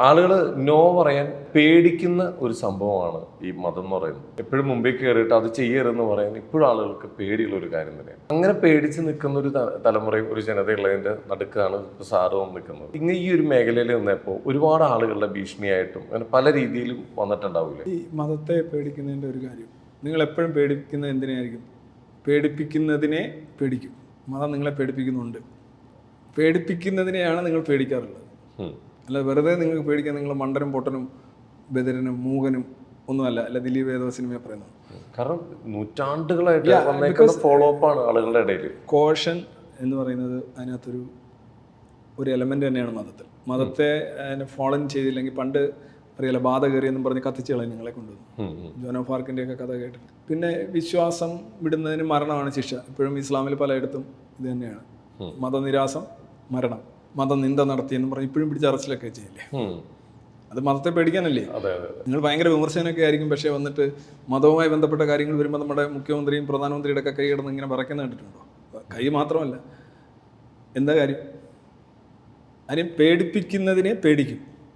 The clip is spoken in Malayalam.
ആളുകൾ നോ പറയാൻ പേടിക്കുന്ന ഒരു സംഭവമാണ് ഈ മതം എന്ന് പറയുന്നത്. എപ്പോഴും മുമ്പേ കയറിയിട്ട് അത് ചെയ്യരുതെന്ന് പറയാൻ ഇപ്പോഴും ആളുകൾക്ക് പേടിയുള്ള ഒരു കാര്യം തന്നെയാണ്. അങ്ങനെ പേടിച്ച് നിൽക്കുന്ന ഒരു തലമുറയും ഒരു ജനതയുള്ളതിൻ്റെ നടുക്കാണ് സാറ് വന്ന് നിൽക്കുന്നത്. ഇങ്ങനെ ഈ ഒരു മേഖലയിൽ നിന്നപ്പോൾ ഒരുപാട് ആളുകളുടെ ഭീഷണിയായിട്ടും അങ്ങനെ പല രീതിയിലും വന്നിട്ടുണ്ടാവില്ലേ? ഈ മതത്തെ പേടിക്കുന്നതിൻ്റെ ഒരു കാര്യം, നിങ്ങൾ എപ്പോഴും പേടിക്കുന്നത് എന്തിനായിരിക്കും? പേടിപ്പിക്കുന്നതിനെ പേടിക്കും. മതം നിങ്ങളെ പേടിപ്പിക്കുന്നുണ്ട്. പേടിപ്പിക്കുന്നതിനെയാണ് നിങ്ങൾ പേടിക്കാറുള്ളത്. അല്ല വെറുതെ നിങ്ങൾക്ക് പേടിക്കാൻ നിങ്ങൾ മണ്ടനും പൊട്ടനും ബദിരനും മൂകനും ഒന്നുമല്ല. അല്ല ദിലീപ് ഏതോ സിനിമയെ പറയുന്നത്. കാരണം നൂറ്റാണ്ടുകളായിട്ട് ഫോളോ അപ്പ് ആണ് ആളുകളുടെ ഇടയിൽ. കോഷൻ എന്ന് പറയുന്നത് അതിനകത്തൊരു എലമെന്റ് തന്നെയാണ് മതത്തിൽ. മതത്തെ ഫോളോ ചെയ്തില്ലെങ്കിൽ പണ്ട് അറിയാലോ, ബാധ കയറിയെന്നും പറഞ്ഞ് കത്തിച്ച് കളയും നിങ്ങളെ കൊണ്ടുവന്നു. ജോൻ ഓഫ് ആർക്കിൻ്റെ ഒക്കെ കഥ കേട്ട്. പിന്നെ വിശ്വാസം വിടുന്നതിന് മരണമാണ് ശിക്ഷ. ഇപ്പോഴും ഇസ്ലാമിൽ പലയിടത്തും ഇത് തന്നെയാണ്. മതനിരാസം മരണം, മതനിന്ദ നടത്തിയെന്ന് പറഞ്ഞ് ഇപ്പോഴും പിടിച്ച് അറസ്റ്റിലൊക്കെ ചെയ്യില്ലേ? അത് മതത്തെ പേടിക്കാനല്ലേ? നിങ്ങൾ ഭയങ്കര വിമർശനമൊക്കെ ആയിരിക്കും, പക്ഷേ വന്നിട്ട് മതവുമായി ബന്ധപ്പെട്ട കാര്യങ്ങൾ വരുമ്പോൾ നമ്മുടെ മുഖ്യമന്ത്രിയും പ്രധാനമന്ത്രിയുടെ ഒക്കെ കൈ കിടന്ന് ഇങ്ങനെ പറയ്ക്കുന്ന കണ്ടിട്ടുണ്ടോ? കൈ മാത്രമല്ല, എന്താ കാര്യം? അതിനെ പേടിപ്പിക്കുന്നതിനെ പേടിക്കും.